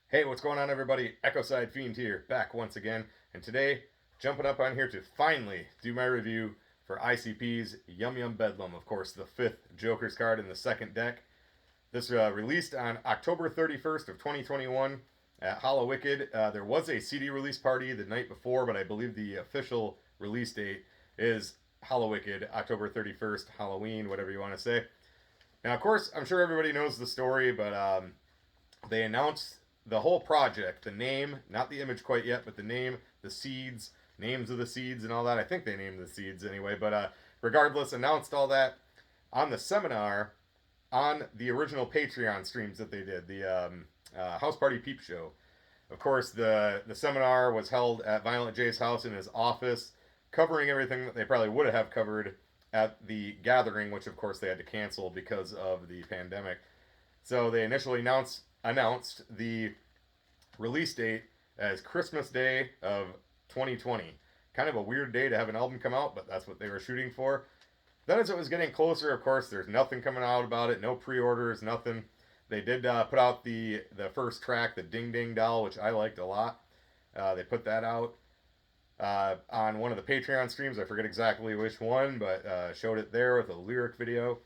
Hey, what's going on, everybody? Echoside Fiend here, back once again, and today jumping up on here to finally do my review for ICP's Yum Bedlam. Of course, the fifth Joker's card in the second deck. This released on October 31st of 2021 at Hallowicked. There was a CD release party the night before, but I believe the official release date is Hallowicked, October 31st, Halloween, whatever you want to say. Now, of course, I'm sure everybody knows the story, but they announced the whole project, the name, not the image quite yet, but the name, the seeds, names of the seeds, and all that. I think they named the seeds anyway, but regardless, announced all that on the seminar on the original Patreon streams that they did, the House Party Peep Show. Of course, the seminar was held at Violent J's house in his office, covering everything that they probably would have covered at the gathering, which of course they had to cancel because of the pandemic. So they initially announced the release date as Christmas Day of 2020. Kind of a weird day to have an album come out, but that's what they were shooting for. Then as it was getting closer, of course, there's nothing coming out about it, no pre-orders, nothing. They did put out the first track, the Ding Ding Doll, which I liked a lot. They put that out on one of the Patreon streams. I forget exactly which one, but showed it there with a lyric video.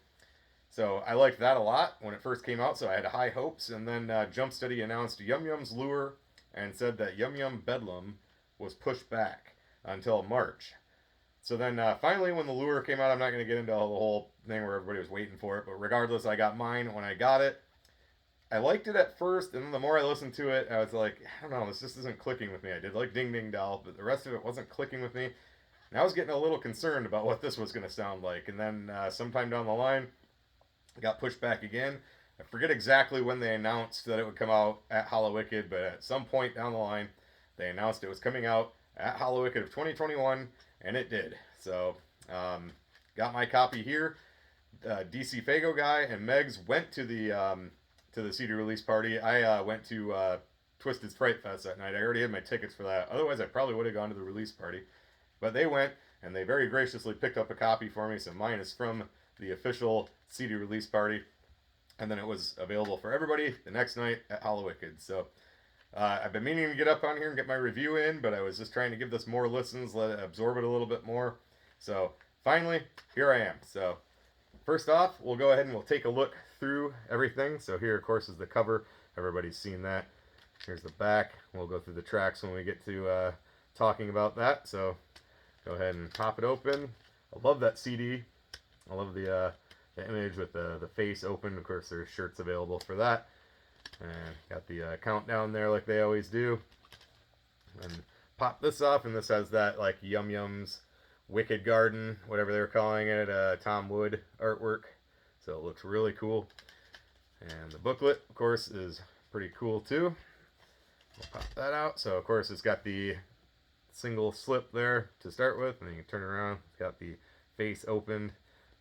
So I liked that a lot when it first came out, so I had high hopes. And then Jump Steady announced Yum Yum's lure and said that Yum Bedlam was pushed back until March. So then finally, when the lure came out, I'm not going to get into the whole thing where everybody was waiting for it, but regardless, I got mine when I got it. I liked it at first, and then the more I listened to it, I was like, I don't know, this just isn't clicking with me. I did like Ding Ding Doll, but the rest of it wasn't clicking with me. And I was getting a little concerned about what this was going to sound like. And then sometime down the line, it got pushed back again. I forget exactly when they announced that it would come out at Hallowicked, but at some point down the line, they announced it was coming out at Hallowicked of 2021, and it did. So, got my copy here. DC Fago guy and Megs went to the CD release party. I went to Twisted Sprite Fest that night. I already had my tickets for that. Otherwise, I probably would have gone to the release party. But they went, and they very graciously picked up a copy for me. So mine is from the official CD release party, and then it was available for everybody the next night at Hallowicked. So I've been meaning to get up on here and get my review in, but I was just trying to give this more listens, let it absorb it a little bit more. So finally, here I am. So first off, we'll go ahead and we'll take a look through everything. So here, of course, is the cover. Everybody's seen that. Here's the back. We'll go through the tracks when we get to talking about that. So go ahead and pop it open. I love that CD. I love the image with the face open. Of course, there's shirts available for that. And got the countdown there like they always do. And pop this off, and this has that like Yum Yum's Wicked Garden, whatever they're calling it, Tom Wood artwork. So it looks really cool. And the booklet, of course, is pretty cool too. We'll pop that out. So of course it's got the single slip there to start with, and then you can turn it around. It's got the face opened,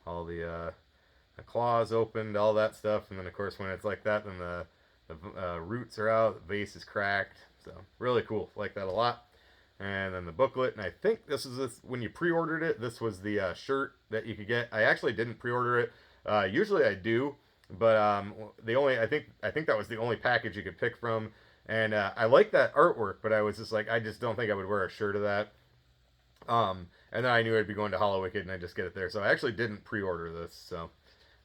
all the claws opened, all that stuff. And then of course when it's like that, then the roots are out, the vase is cracked. So really cool. Like that a lot. And then the booklet, and I think this is when you pre-ordered it, this was the shirt that you could get. I actually didn't pre-order it. Usually I do, but I think that was the only package you could pick from. And I like that artwork, but I was just like, I just don't think I would wear a shirt of that. And then I knew I'd be going to Hallowicked, and I just get it there. So I actually didn't pre-order this. So,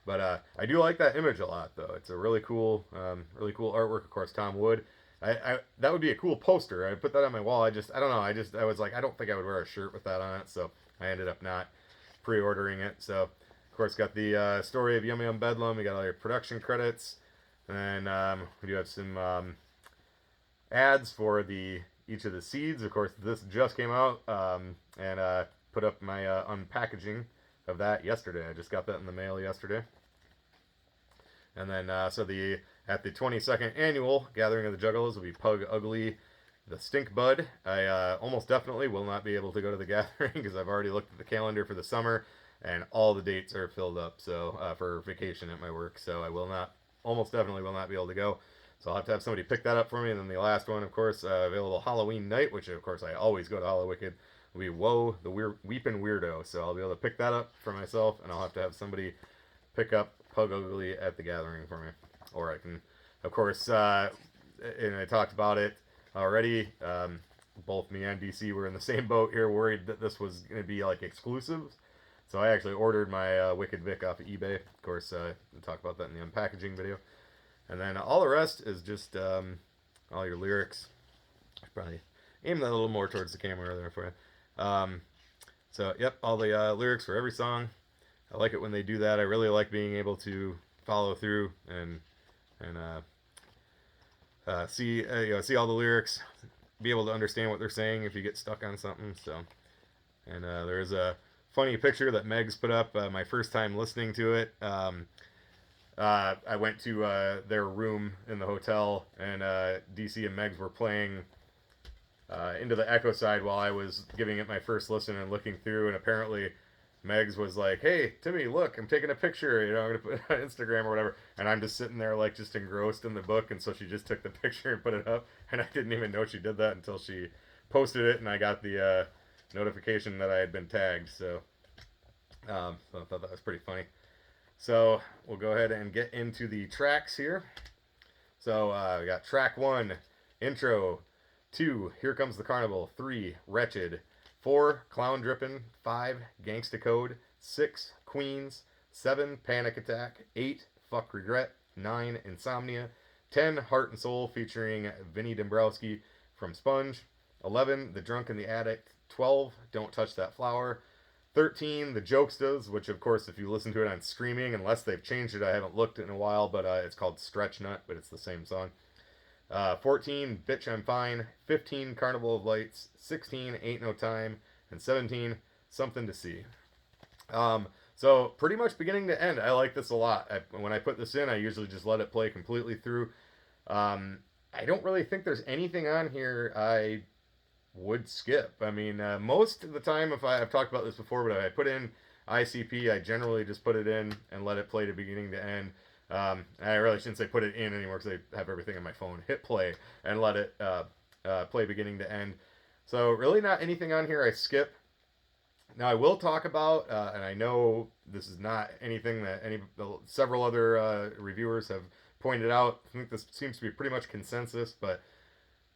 but I do like that image a lot, though. It's a really cool artwork. Of course, Tom Wood. I that would be a cool poster. I put that on my wall. I don't know. I was like, I don't think I would wear a shirt with that on it. So I ended up not pre-ordering it. So of course, got the story of Yum Bedlam. We got all your production credits, and we do have some ads for each of the seeds. Of course, this just came out, and put up my unpackaging of that yesterday. I just got that in the mail yesterday. And then at the 22nd annual Gathering of the Juggalos will be Pug Ugly, the Stink Bud. I almost definitely will not be able to go to the gathering because I've already looked at the calendar for the summer, and all the dates are filled up. So for vacation at my work, so I will not, almost definitely will not be able to go. So I'll have somebody pick that up for me. And then the last one, of course, available Halloween night, which of course I always go to Hallowicked, will be Whoa, the Weepin' Weirdo. So I'll be able to pick that up for myself, and I'll have to have somebody pick up Pug Ugly at the gathering for me. Or I can, of course, and I talked about it already. Both me and DC were in the same boat here, worried that this was going to be like exclusives. So I actually ordered my Wicked Vic off of eBay. Of course, we'll talk about that in the unpackaging video. And then all the rest is just all your lyrics. I should probably aim that a little more towards the camera there for you. So, yep, all the lyrics for every song. I like it when they do that. I really like being able to follow through and see all the lyrics, be able to understand what they're saying if you get stuck on something. So, and there's a funny picture that Meg's put up. My first time listening to it. I went to their room in the hotel, and DC and Megs were playing Into the Echo Side while I was giving it my first listen and looking through, and apparently Megs was like, "Hey, Timmy, look, I'm taking a picture, I'm going to put it on Instagram or whatever," and I'm just sitting there, like, just engrossed in the book, and so she just took the picture and put it up, and I didn't even know she did that until she posted it, and I got the notification that I had been tagged, so I thought that was pretty funny. So we'll go ahead and get into the tracks here. So we got track 1, Intro. 2, Here Comes the Carnival. 3, Wretched. 4, Clown Drippin'. 5, Gangsta Code. 6, Queens. 7, Panic Attack. 8, Fuck Regret. 9, Insomnia. 10, Heart and Soul featuring Vinny Dombrowski from Sponge. 11, The Drunk and the Addict. 12, Don't Touch That Flower. 13, The Jokestas, which of course if you listen to it on streaming, unless they've changed it, I haven't looked in a while, but it's called Stretch Nut, but it's the same song. 14, Bitch I'm Fine. 15, Carnival of Lights. 16, Ain't No Time. And 17, Something to See. So pretty much beginning to end, I like this a lot. When I put this in, I usually just let it play completely through. I don't really think there's anything on here I would skip. I mean, most of the time, I've talked about this before, but if I put in ICP, I generally just put it in and let it play to beginning to end. I really shouldn't say put it in anymore because I have everything on my phone. Hit play and let it play beginning to end. So really not anything on here I skip. Now I will talk about, and I know this is not anything that several other reviewers have pointed out. I think this seems to be pretty much consensus, but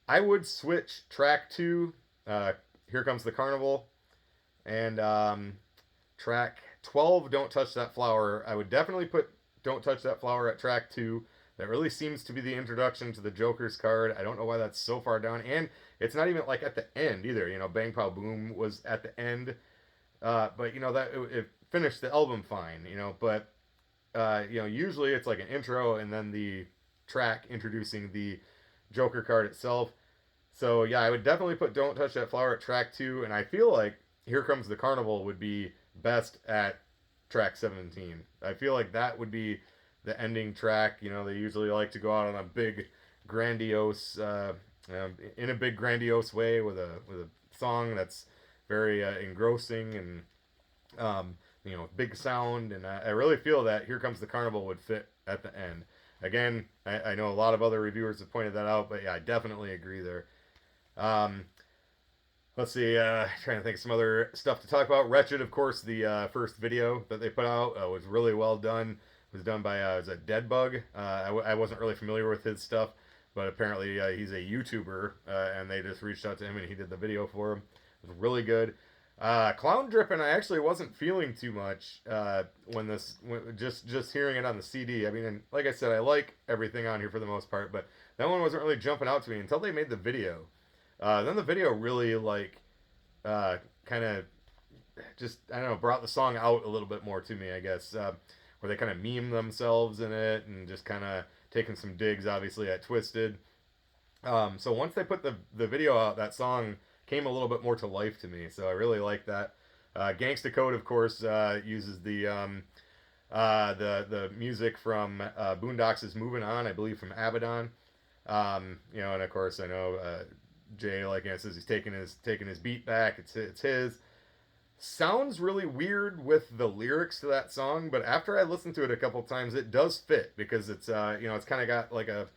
I would switch track 2, Here Comes the Carnival, and track 12, Don't Touch That Flower. I would definitely put Don't Touch That Flower at track 2. That really seems to be the introduction to the Joker's card. I don't know why that's so far down, and it's not even like at the end either. Bang Pow Boom was at the end, but that it finished the album fine. But usually it's like an intro and then the track introducing the Joker card itself. So yeah, I would definitely put Don't Touch That Flower at track 2, and I feel like Here Comes the Carnival would be best at track 17. I feel like that would be the ending track. They usually like to go out on a big grandiose in a big grandiose way with a song that's very engrossing and big sound, and I really feel that Here Comes the Carnival would fit at the end. Again, I know a lot of other reviewers have pointed that out, but yeah, I definitely agree there. Let's see, trying to think of some other stuff to talk about. Wretched, of course, the first video that they put out was really well done. It was done by was it Deadbug. I wasn't really familiar with his stuff, but apparently he's a YouTuber, and they just reached out to him and he did the video for him. It was really good. Clown Drippin' I actually wasn't feeling too much just hearing it on the CD. I mean, and like I said, I like everything on here for the most part, but that one wasn't really jumping out to me until they made the video. Then the video really kind of just, I don't know, brought the song out a little bit more to me, I guess, where they kind of meme themselves in it and just kind of taking some digs, obviously, at Twisted. So once they put the video out, that song came a little bit more to life to me, so I really like that. Gangsta Code, of course, uses the music from Boondocks' Moving On, I believe, from Abaddon. And of course I know Jay, like I says, he's taking his beat back. It's his. Sounds really weird with the lyrics to that song, but after I listened to it a couple times, it does fit because it's it's kind of got like a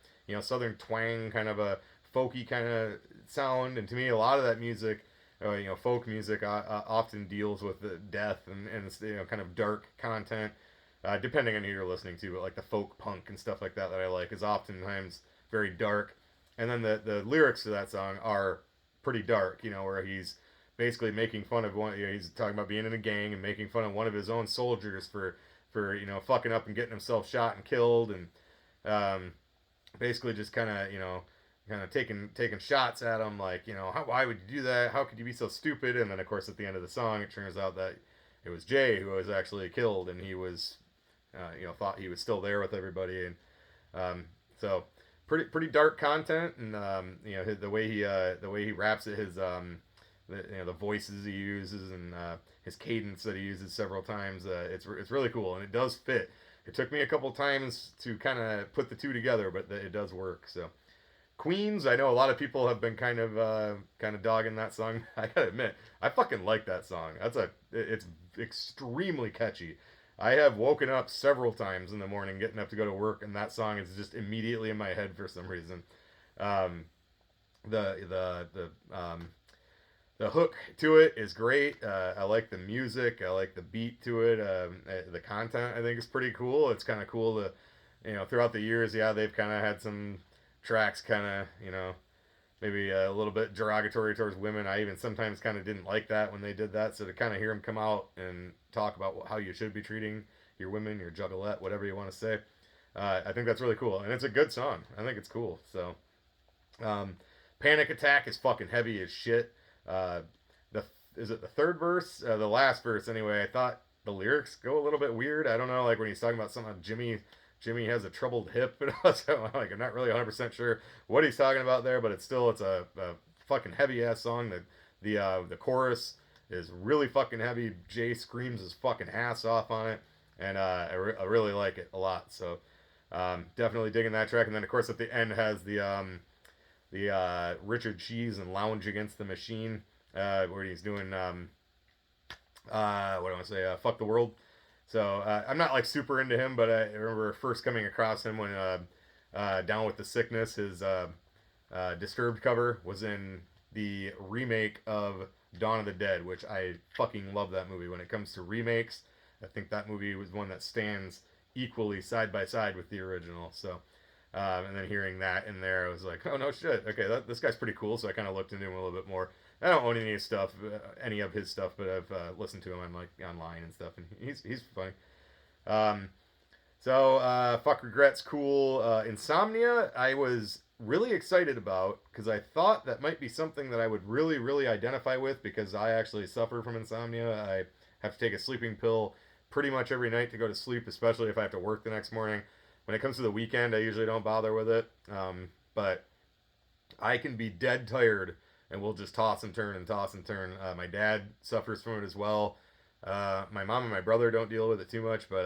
southern twang, kind of a folky kind of sound, and to me a lot of that music, folk music, often deals with the death and kind of dark content, depending on who you're listening to. But like the folk punk and stuff like that I like is oftentimes very dark. And then the lyrics to that song are pretty dark, you know, where he's basically making fun of one. You know, he's talking about being in a gang and making fun of one of his own soldiers for you know fucking up and getting himself shot and killed, and basically just kind of taking shots at him, like, you know, why would you do that? How could you be so stupid? And then of course at the end of the song, it turns out that it was Jay who was actually killed, and he was thought he was still there with everybody, and so pretty dark content, and the way he raps it, his the voices he uses, and his cadence that he uses several times, it's really cool, and it does fit. It took me a couple times to kind of put the two together, but it does work. So Queens, I know a lot of people have been kind of dogging that song. I gotta admit, I fucking like that song. It's extremely catchy. I have woken up several times in the morning getting up to go to work, and that song is just immediately in my head for some reason. Um, the hook to it is great. I like the music. I like the beat to it. The content I think is pretty cool. It's kind of cool to, throughout the years, yeah, they've kind of had some tracks kind of, maybe a little bit derogatory towards women. I even sometimes kind of didn't like that when they did that. So to kind of hear them come out and talk about how you should be treating your women, your juggalette, whatever you want to say, I think that's really cool. And it's a good song. I think it's cool. So, Panic Attack is fucking heavy as shit. The is it the third verse? The last verse, anyway. I thought the lyrics go a little bit weird. I don't know, like when he's talking about something Jimmy has a troubled hip, and also like I'm not really 100% sure what he's talking about there, but it's a fucking heavy ass song. The chorus is really fucking heavy. Jay screams his fucking ass off on it, and I really like it a lot. So definitely digging that track. And then of course at the end has the Richard Cheese and Lounge Against the Machine, where he's doing what do I want to say? Fuck the World. So I'm not like super into him, but I remember first coming across him when Down with the Sickness, his Disturbed cover was in the remake of Dawn of the Dead, which I fucking love that movie. When it comes to remakes, I think that movie was one that stands equally side by side with the original. So, and then hearing that in there, I was like, oh no shit, okay, this guy's pretty cool. So I kind of looked into him a little bit more. I don't own any of his stuff, but I've listened to him on like online and stuff, and he's funny. Um, Fuck Regrets, cool. Insomnia, I was really excited about because I thought that might be something that I would really, really identify with because I actually suffer from insomnia. I have to take a sleeping pill pretty much every night to go to sleep, especially if I have to work the next morning. When it comes to the weekend, I usually don't bother with it, but I can be dead tired and we'll just toss and turn and toss and turn. My dad suffers from it as well. My mom and my brother don't deal with it too much, but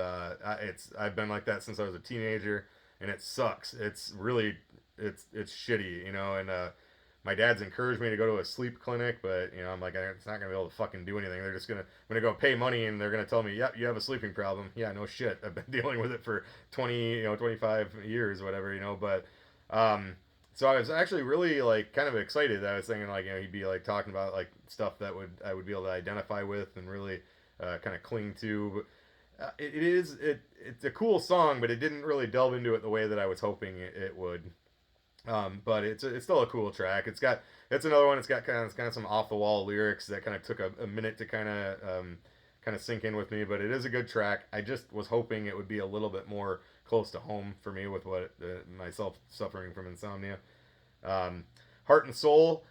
I've been like that since I was a teenager, and it sucks. It's really it's shitty, And my dad's encouraged me to go to a sleep clinic, but I'm like, it's not gonna be able to fucking do anything. They're just gonna go pay money, and they're gonna tell me, yep, you have a sleeping problem. Yeah, no shit. I've been dealing with it for 25 years, whatever, But so I was actually really like kind of excited. I was thinking like he'd be like talking about like stuff that I would be able to identify with and really kind of cling to. But it's a cool song, but it didn't really delve into it the way that I was hoping it would. But it's still a cool track. It's another one. It's got kind of some off the wall lyrics that kind of took a minute to kind of sink in with me. But it is a good track. I just was hoping it would be a little bit more close to home for me with myself suffering from insomnia. Heart and Soul,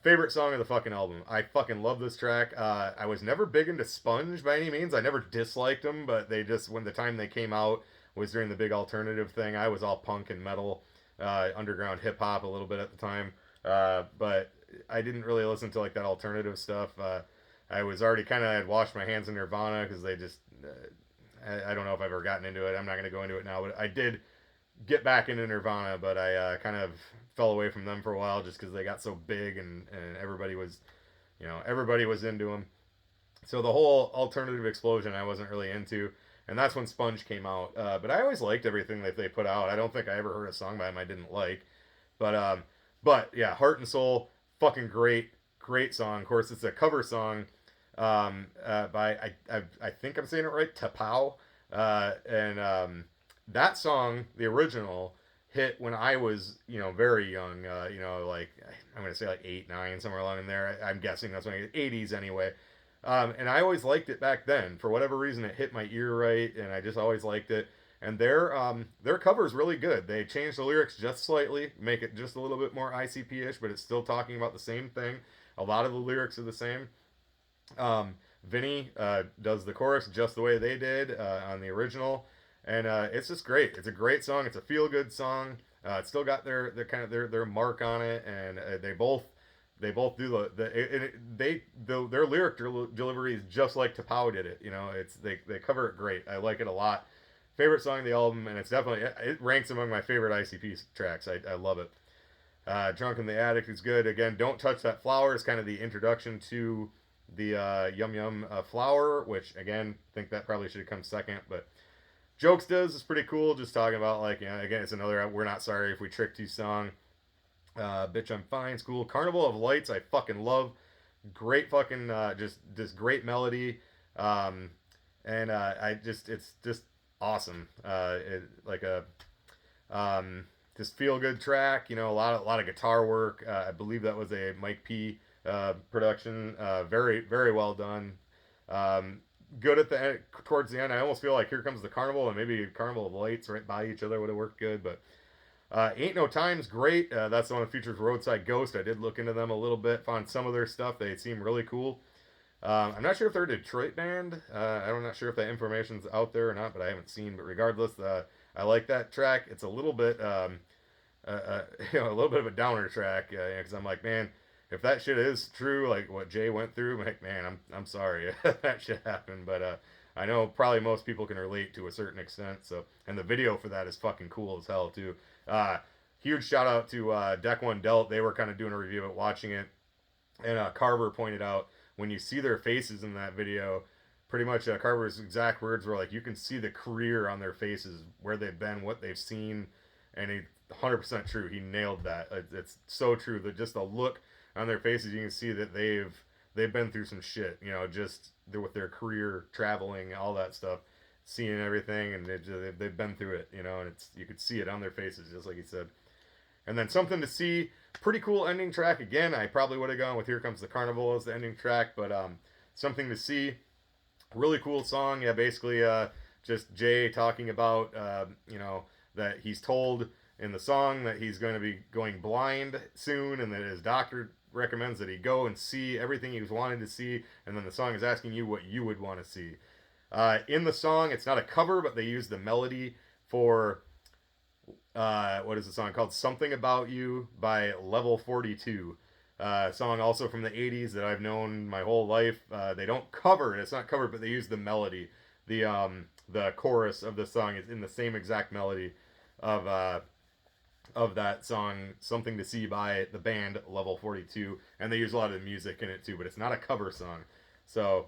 favorite song of the fucking album. I fucking love this track. I was never big into Sponge by any means. I never disliked them, but they just, when the time they came out was during the big alternative thing, I was all punk and metal, underground hip hop a little bit at the time. But I didn't really listen to like that alternative stuff. I was already had washed my hands in Nirvana because they just, I don't know if I've ever gotten into it. I'm not going to go into it now, but I did get back into Nirvana, but I kind of fell away from them for a while just because they got so big and everybody was, everybody was into them. So the whole alternative explosion I wasn't really into, and that's when Sponge came out. But I always liked everything that they put out. I don't think I ever heard a song by them I didn't like. But yeah, Heart and Soul, fucking great song. Of course, it's a cover song by I think I'm saying it right, Tapao, and that song, the original, hit when I was, very young. Like I'm gonna say like 8, 9, somewhere along in there. I'm guessing that's when 80s anyway. And I always liked it back then. For whatever reason, it hit my ear right, and I just always liked it. And their cover is really good. They changed the lyrics just slightly, make it just a little bit more ICP-ish, but it's still talking about the same thing. A lot of the lyrics are the same. Vinny does the chorus just the way they did on the original, and it's just great. It's a great song. It's a feel good song. It's still got their kind of their mark on it, and they both do their lyric delivery is just like Tapao did it. They cover it great. I like it a lot. Favorite song of the album, and it ranks among my favorite ICP tracks. I love it. Drunk in the Attic is good. Again, Don't Touch That Flower is kind of the introduction to the Yum Yum Flower, which again, think that probably should have come second, but Jokes does is pretty cool. Just talking about again, it's another We're Not Sorry If We Tricked You song. Bitch I'm Fine, School. Carnival of Lights, I fucking love. Great fucking, just great melody. And it's just awesome. Like a, just feel good track, a lot of guitar work. I believe that was a Mike P production. Very, very well done. Good at the end, towards the end. I almost feel like Here Comes the Carnival and maybe Carnival of Lights right by each other would have worked good, but Ain't No Time's great. That's the one that features Roadside Ghost. I did look into them a little bit, found some of their stuff. They seem really cool. I'm not sure if they're a Detroit band. I'm not sure if that information's out there or not, but I haven't seen. But regardless, I like that track. It's a little bit, a little bit of a downer track, because I'm like, man, if that shit is true, like what Jay went through, I'm like, man, I'm sorry that shit happened, but I know probably most people can relate to a certain extent. So, and the video for that is fucking cool as hell too. Huge shout out to Deck One Delt. They were kind of doing a review of it, watching it, and Carver pointed out when you see their faces in that video, pretty much Carver's exact words were like, you can see the career on their faces, where they've been, what they've seen, and he 100% true. He nailed that. It's so true that just the look on their faces, you can see that they've been through some shit, just with their career, traveling, all that stuff, seeing everything, and they've been through it, and you could see it on their faces, just like he said. And then Something to See, pretty cool ending track. Again, I probably would have gone with Here Comes the Carnival as the ending track, but Something to See, really cool song. Yeah, basically just Jay talking about, that he's told in the song that he's going to be going blind soon, and that his doctor recommends that he go and see everything he was wanting to see, and then the song is asking you what you would want to see. In the song, it's not a cover, but they use the melody for what is the song called? Something About You by Level 42. Song also from the 80s that I've known my whole life. They don't cover it. It's not covered, but they use the melody. The chorus of the song is in the same exact melody of that song, Something to See by the band Level 42, and they use a lot of the music in it too, but it's not a cover song. So,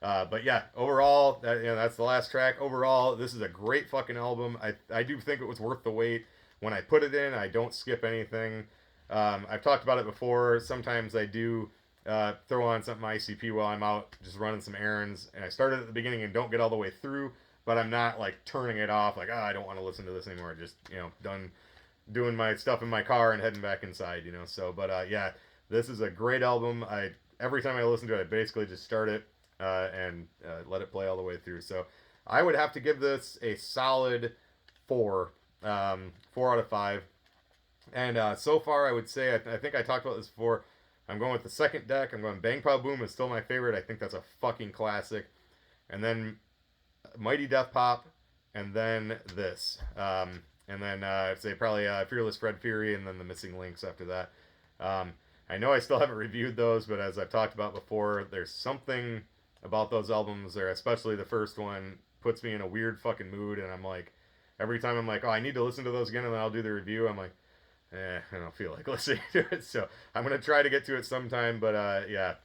but yeah, overall, that's the last track. Overall, this is a great fucking album. I do think it was worth the wait. When I put it in, I don't skip anything. I've talked about it before. Sometimes I do throw on something ICP while I'm out just running some errands, and I started at the beginning and don't get all the way through, but I'm not like turning it off like, I don't want to listen to this anymore. Just, done doing my stuff in my car and heading back inside, So, but yeah, this is a great album. Every time I listen to it, I basically just start it and let it play all the way through. So I would have to give this a solid 4, 4 out of 5. And so far, I would say, I think I talked about this before, I'm going with the second deck. I'm going Bang Pow Boom is still my favorite. I think that's a fucking classic. And then Mighty Death Pop, and then this. And then I'd say probably Fearless Fred Fury, and then the Missing Links after that. I know I still haven't reviewed those, but as I've talked about before, there's something about those albums, or especially the first one, puts me in a weird fucking mood, and I'm like, every time I'm like, oh, I need to listen to those again, and then I'll do the review, I'm like, I don't feel like listening to it, so I'm going to try to get to it sometime, but yeah.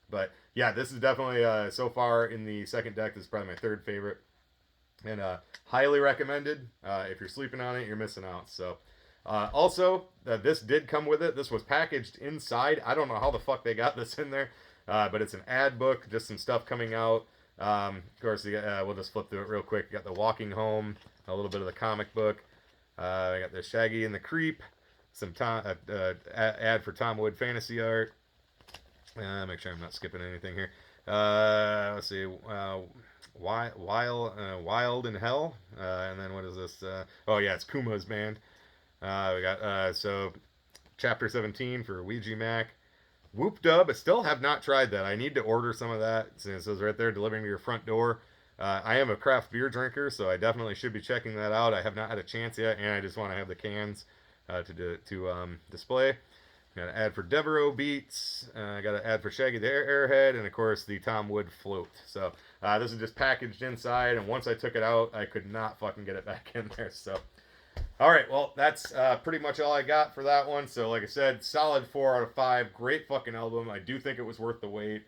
But yeah, this is definitely, so far in the second deck, this is probably my third favorite. And highly recommended. If you're sleeping on it, you're missing out. So, also, this did come with it. This was packaged inside. I don't know how the fuck they got this in there, but it's an ad book, just some stuff coming out. Of course, we'll just flip through it real quick. You got the Walking Home, a little bit of the comic book. I got the Shaggy and the Creep, some ad for Tom Wood fantasy art. Make sure I'm not skipping anything here. Let's see. Wild in Hell. And then what is this? Oh, yeah, it's Kuma's band. We got, so, Chapter 17 for Ouija Mac. Whoop Dub. I still have not tried that. I need to order some of that since it says right there, delivering to your front door. I am a craft beer drinker, so I definitely should be checking that out. I have not had a chance yet, and I just want to have the cans to display. Got an ad for Devereaux Beats. I got an ad for Shaggy the Airhead, and of course the Tom Wood float. So this is just packaged inside, and once I took it out, I could not fucking get it back in there. So, all right, well that's pretty much all I got for that one. So like I said, solid 4 out of 5. Great fucking album. I do think it was worth the wait.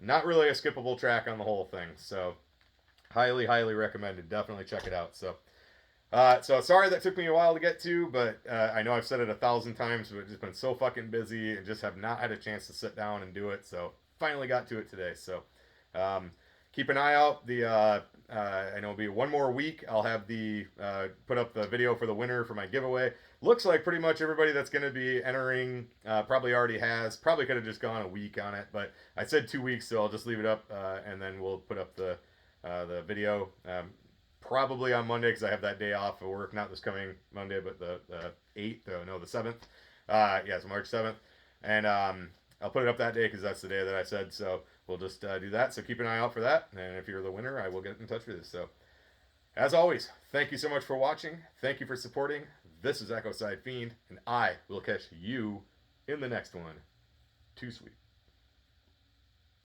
Not really a skippable track on the whole thing. So highly, highly recommended. Definitely check it out. So. So sorry that took me a while to get to, but I know I've said it 1,000 times, but I've just been so fucking busy and just have not had a chance to sit down and do it. So finally got to it today. So keep an eye out. I know it'll be one more week. I'll have put up the video for the winner for my giveaway. Looks like pretty much everybody that's going to be entering probably already has. Probably could have just gone a week on it, but I said 2 weeks, so I'll just leave it up and then we'll put up the video. Probably on Monday because I have that day off of work, not this coming Monday, but the 8th, the 7th. Yeah, it's March 7th. And I'll put it up that day because that's the day that I said. So we'll just do that. So keep an eye out for that. And if you're the winner, I will get in touch with you. So as always, thank you so much for watching. Thank you for supporting. This is Echoside Fiend, and I will catch you in the next one. Too sweet.